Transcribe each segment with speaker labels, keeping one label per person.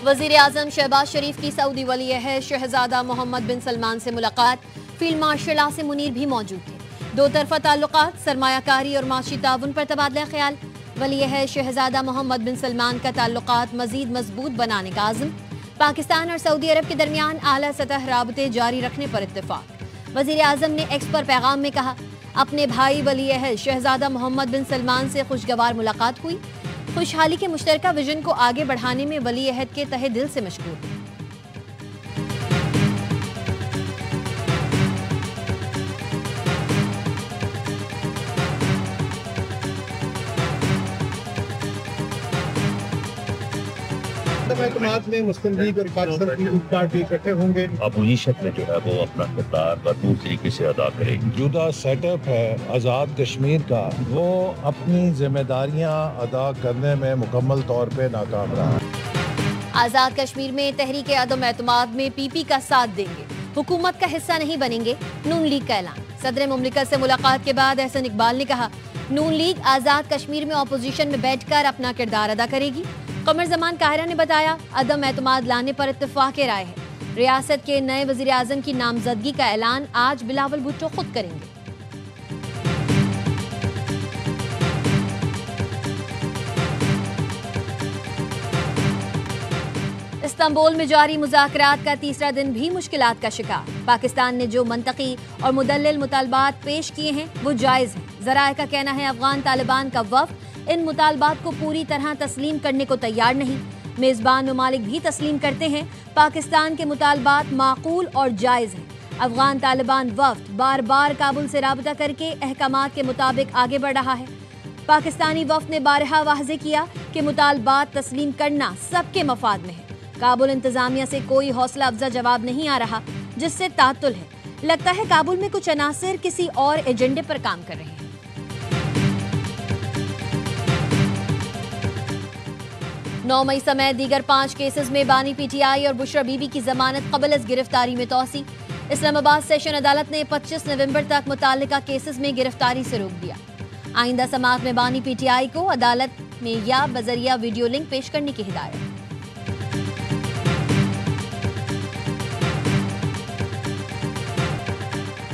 Speaker 1: وزیر اعظم شہباز شریف کی سعودی ولی عہد شہزادہ محمد بن سلمان سے ملاقات، فیلڈ مارشل عاصم منیر بھی موجود تھے۔ دو طرفہ تعلقات، سرمایہ کاری اور معاشی تعاون پر تبادلہ خیال۔ ولی عہد شہزادہ محمد بن سلمان کا تعلقات مزید مضبوط بنانے کا عزم۔ پاکستان اور سعودی عرب کے درمیان اعلیٰ سطح رابطے جاری رکھنے پر اتفاق۔ وزیر اعظم نے ایکس پر پیغام میں کہا، اپنے بھائی ولی عہد شہزادہ محمد بن سلمان سے خوشگوار ملاقات ہوئی۔ خوشحالی کے مشترکہ ویژن کو آگے بڑھانے میں ولی عہد کے تہہ دل سے مشغول۔
Speaker 2: اعتماد میں مسلم لیگ اور پاکستان پیپلز پارٹی اکٹھے ہوں گے۔
Speaker 3: اپوزیشن میں جو ہے وہ اپنا کردار بھرپور طریقے سے ادا کرے گی۔
Speaker 4: جدہ سیٹ اپ ہے آزاد کشمیر کا، وہ اپنی ذمہ داریاں ادا کرنے میں مکمل طور پہ ناکام رہا۔
Speaker 1: آزاد کشمیر میں تحریک عدم اعتماد میں پی پی کا ساتھ دیں گے، حکومت کا حصہ نہیں بنیں گے، نون لیگ کا اعلان۔ صدر مملکت سے ملاقات کے بعد احسن اقبال نے کہا، نون لیگ آزاد کشمیر میں اپوزیشن میں بیٹھ کر اپنا کردار ادا کرے گی۔ قمر زمان قاہرہ نے بتایا، عدم اعتماد لانے پر اتفاق رائے ہے۔ ریاست کے نئے وزیر اعظم کی نامزدگی کا اعلان آج بلاول بھٹو خود کریں گے۔ استنبول میں جاری مذاکرات کا تیسرا دن بھی مشکلات کا شکار۔ پاکستان نے جو منطقی اور مدلل مطالبات پیش کیے ہیں وہ جائز ہیں۔ ذرائع کا کہنا ہے افغان طالبان کا وفد ان مطالبات کو پوری طرح تسلیم کرنے کو تیار نہیں۔ میزبان ممالک بھی تسلیم کرتے ہیں پاکستان کے مطالبات معقول اور جائز ہیں۔ افغان طالبان وفد بار بار کابل سے رابطہ کر کے احکامات کے مطابق آگے بڑھ رہا ہے۔ پاکستانی وفد نے بارہا واضح کیا کہ مطالبات تسلیم کرنا سب کے مفاد میں ہے۔ کابل انتظامیہ سے کوئی حوصلہ افزا جواب نہیں آ رہا، جس سے تعطل ہے۔ لگتا ہے کابل میں کچھ عناصر کسی اور ایجنڈے پر کام کر رہے ہیں۔ 9 مئی سمیت دیگر 5 کیسز میں بانی پی ٹی آئی اور بشرا بی بی کی ضمانت قبل از گرفتاری میں توسیع۔ اسلام آباد سیشن عدالت نے 25 نومبر تک متعلقہ کیسز میں گرفتاری سے روک دیا۔ آئندہ سماعت میں بانی پی ٹی آئی کو عدالت میں یا بذریعہ ویڈیو لنک پیش کرنے کی ہدایت۔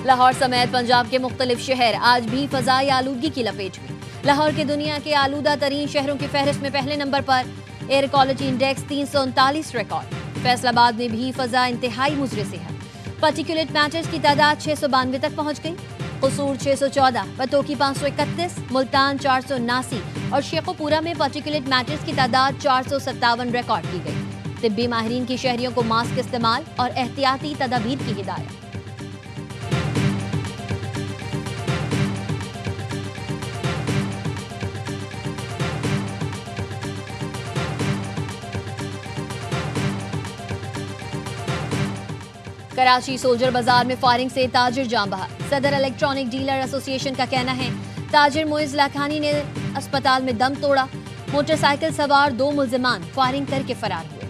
Speaker 1: لاہور سمیت پنجاب کے مختلف شہر آج بھی فضائی آلودگی کی لپیٹ میں۔ لاہور کے دنیا کے آلودہ ترین شہروں کی فہرست میں پہلے نمبر پر، air quality index 339 record. Faisalabad میں بھی فضا انتہائی مضر سے ہے۔ پارٹیکولیٹ میٹرز کی تعداد 692 تک پہنچ گئی۔ قصور 614، پتوکی 531، ملتان 479 اور شیخو پورہ میں پارٹیکولیٹ میٹرز کی تعداد 457 ریکارڈ کی گئی۔ طبی ماہرین کی شہریوں کو ماسک استعمال اور احتیاطی تدابیر کی ہدایت۔ کراچی سولجر بازار میں فائرنگ سے تاجر جاں بحق۔ صدر الیکٹرانک ڈیلر ایسوسی ایشن کا کہنا ہے، تاجر معز لاکھانی نے اسپتال میں دم توڑا۔ موٹر سائیکل سوار 2 ملزمان فائرنگ کر کے فرار ہوئے۔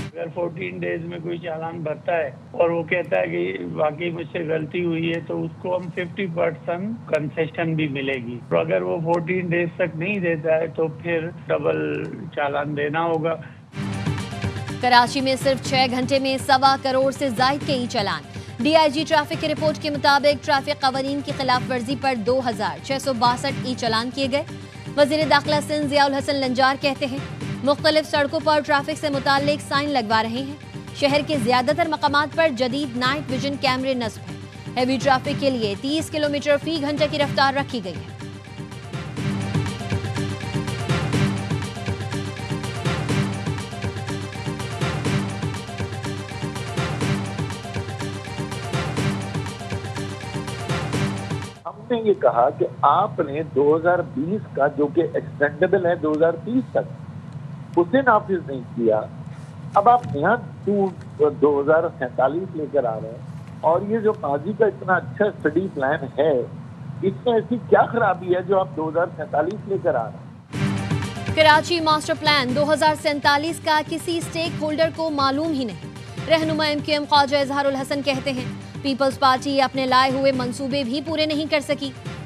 Speaker 5: اگر 14 ڈیز میں کوئی چالان بھرتا ہے اور وہ کہتا ہے کہ واقعی مجھ سے غلطی ہوئی ہے تو اس کو ہم 50% کنسیشن بھی ملے گی، اور اگر وہ 14 ڈیز تک نہیں دیتا ہے تو پھر ڈبل چالان دینا ہوگا۔
Speaker 1: کراچی میں صرف 6 گھنٹے میں 1.25 کروڑ سے زائد کے ای چالان۔ ڈی آئی جی ٹریفک کی رپورٹ کے مطابق ٹریفک قوانین کی خلاف ورزی پر 2662 ای چالان کیے گئے۔ وزیر داخلہ سندھ ضیاء الحسن لنجار کہتے ہیں، مختلف سڑکوں پر ٹریفک سے متعلق سائن لگوا رہے ہیں۔ شہر کے زیادہ تر مقامات پر جدید نائٹ ویژن کیمرے نصب ہیں۔ ہیوی ٹریفک کے لیے 30 کلومیٹر فی گھنٹہ کی رفتار رکھی گئی ہے۔
Speaker 6: ہم نے یہ کہا کہ آپ نے 2020 کا جو کہ ایکسٹینڈیبل ہے 2030 تک، اسے نافذ نہیں کیا۔ اب آپ نیا 2047 لے کر آ رہے ہیں، اور یہ جو ماضی کا اتنا اچھا اسٹڈی پلان ہے، اس میں ایسی کیا خرابی ہے جو آپ 2047 لے کر آ رہے ہیں؟
Speaker 1: کراچی ماسٹر پلان 2047 کا کسی سٹیک ہولڈر کو معلوم ہی نہیں۔ رہنما ایم کیو ایم خواجہ اظہار الحسن کہتے ہیں، پیپلز پارٹی اپنے لائے ہوئے منصوبے بھی پورے نہیں کر سکی۔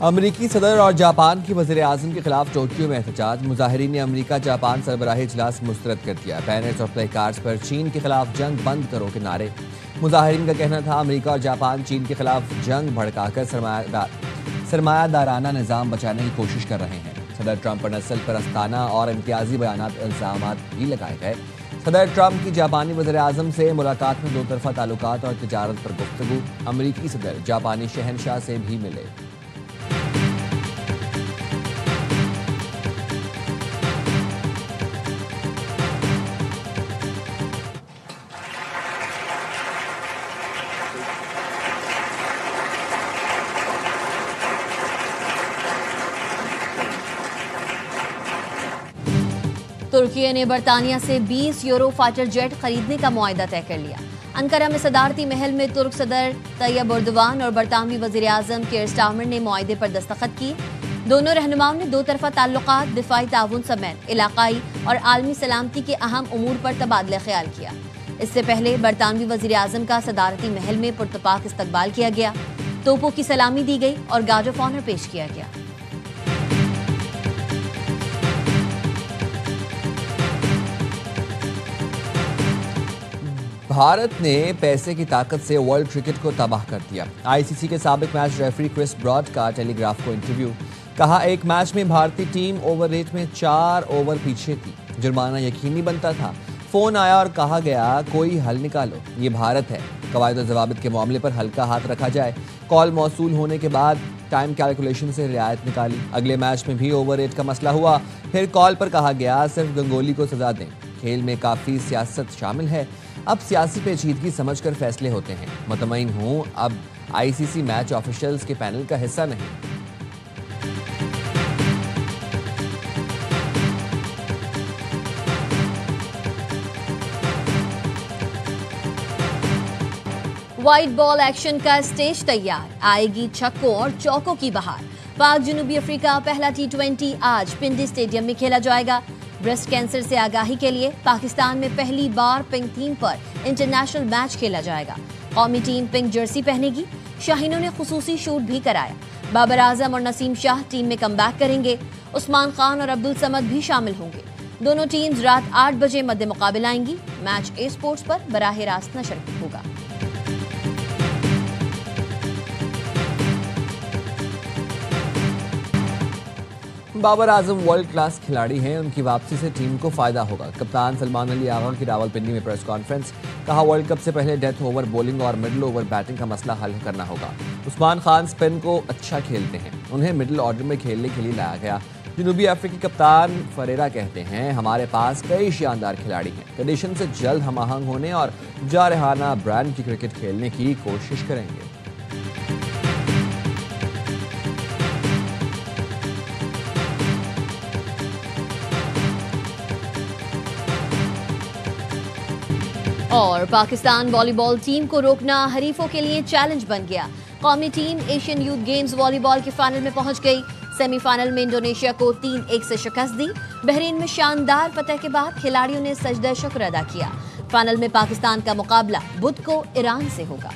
Speaker 7: امریکی صدر اور جاپان کی وزیر اعظم کے خلاف ٹوکیو میں احتجاج، مظاہرین نے امریکہ جاپان سربراہی اجلاس مسترد کر دیا، بینرز اور پلے کارڈز پر چین کے خلاف جنگ بند کرو کے نعرے۔ مظاہرین کا کہنا تھا امریکہ اور جاپان چین کے خلاف جنگ بھڑکا کر سرمایہ دارانہ نظام بچانے کی کوشش کر رہے ہیں۔ صدر ٹرمپ پر نسل پرستانہ اور امتیازی بیانات الزامات بھی لگائے گئے۔ صدر ٹرمپ کی جاپانی وزیر اعظم سے ملاقات میں دو طرفہ تعلقات اور تجارت پر گفتگو، امریکی صدر جاپانی شہنشاہ سے بھی ملے۔
Speaker 1: ترکی نے برطانیہ سے 20 یورو فائٹر جیٹ خریدنے کا معاہدہ طے کر لیا۔ انقرہ میں صدارتی محل میں ترک صدر طیب اردوان اور برطانوی وزیر اعظم کیئر سٹارمر نے معاہدے پر دستخط کی۔ دونوں رہنماؤں نے دو طرفہ تعلقات، دفاعی تعاون سمیت علاقائی اور عالمی سلامتی کے اہم امور پر تبادلہ خیال کیا۔ اس سے پہلے برطانوی وزیر اعظم کا صدارتی محل میں پرتپاک استقبال کیا گیا، توپوں کی سلامی دی گئی اور گارڈ آف آنر پیش کیا گیا۔
Speaker 7: بھارت نے پیسے کی طاقت سے ورلڈ کرکٹ کو تباہ کر دیا۔ آئی سی سی کے سابق میچ ریفری کرس براڈ کا ٹیلی گراف کو انٹرویو، کہا ایک میچ میں بھارتی ٹیم اوور ریٹ میں 4 اوور پیچھے تھی، جرمانہ یقینی بنتا تھا، فون آیا اور کہا گیا کوئی حل نکالو، یہ بھارت ہے، قواعد و ضوابط کے معاملے پر ہلکا ہاتھ رکھا جائے۔ کال موصول ہونے کے بعد ٹائم کیلکولیشن سے رعایت نکالی، اگلے میچ میں بھی اوور ریٹ کا مسئلہ ہوا، پھر کال پر کہا گیا صرف گنگولی کو سزا دیں، کھیل میں کافی سیاست شامل ہے، اب سیاسی پیچیدگی سمجھ کر فیصلے ہوتے ہیں، مطمئن ہوں اب آئی سی سی میچ آفیشلز کے پینل کا حصہ نہیں۔
Speaker 1: وائٹ بال ایکشن کا اسٹیج تیار، آئے گی چھکوں اور چوکوں کی بہار۔ پاک جنوبی افریقہ پہلا T20 آج پنڈی اسٹیڈیم میں کھیلا جائے گا۔ بریسٹ کینسر سے آگاہی کے لیے پاکستان میں پہلی بار پنک تھیم پر انٹرنیشنل میچ کھیلا جائے گا۔ قومی ٹیم پنک جرسی پہنے گی، شاہینوں نے خصوصی شوٹ بھی کرایا۔ بابر اعظم اور نسیم شاہ ٹیم میں کم بیک کریں گے، عثمان خان اور عبدالصمد بھی شامل ہوں گے۔ دونوں ٹیمز رات 8 بجے مد مقابل آئیں گی، میچ اے اسپورٹس پر براہ راست نشر ہوگا۔
Speaker 7: بابر اعظم ورلڈ کلاس کھلاڑی ہیں، ان کی واپسی سے ٹیم کو فائدہ ہوگا۔ کپتان سلمان علی آغا کی راولپنڈی میں پریس کانفرنس، کہا ورلڈ کپ سے پہلے ڈیتھ اوور بولنگ اور مڈل اوور بیٹنگ کا مسئلہ حل کرنا ہوگا۔ عثمان خان سپن کو اچھا کھیلتے ہیں، انہیں مڈل آرڈر میں کھیلنے کے لیے لایا گیا۔ جنوبی افریقی کپتان فریرا کہتے ہیں ہمارے پاس کئی شاندار کھلاڑی ہیں، کنڈیشن سے جلد ہم آہنگ ہونے اور جارحانہ برانڈ کی کرکٹ کھیلنے کی کوشش کریں گے۔
Speaker 1: اور پاکستان والی بال ٹیم کو روکنا حریفوں کے لیے چیلنج بن گیا۔ قومی ٹیم ایشین یوتھ گیمز والی بال کے فائنل میں پہنچ گئی، سیمی فائنل میں انڈونیشیا کو 3-1 سے شکست دی۔ بحرین میں شاندار فتح کے بعد کھلاڑیوں نے سجدہ شکر ادا کیا۔ فائنل میں پاکستان کا مقابلہ بدھ کو ایران سے ہوگا۔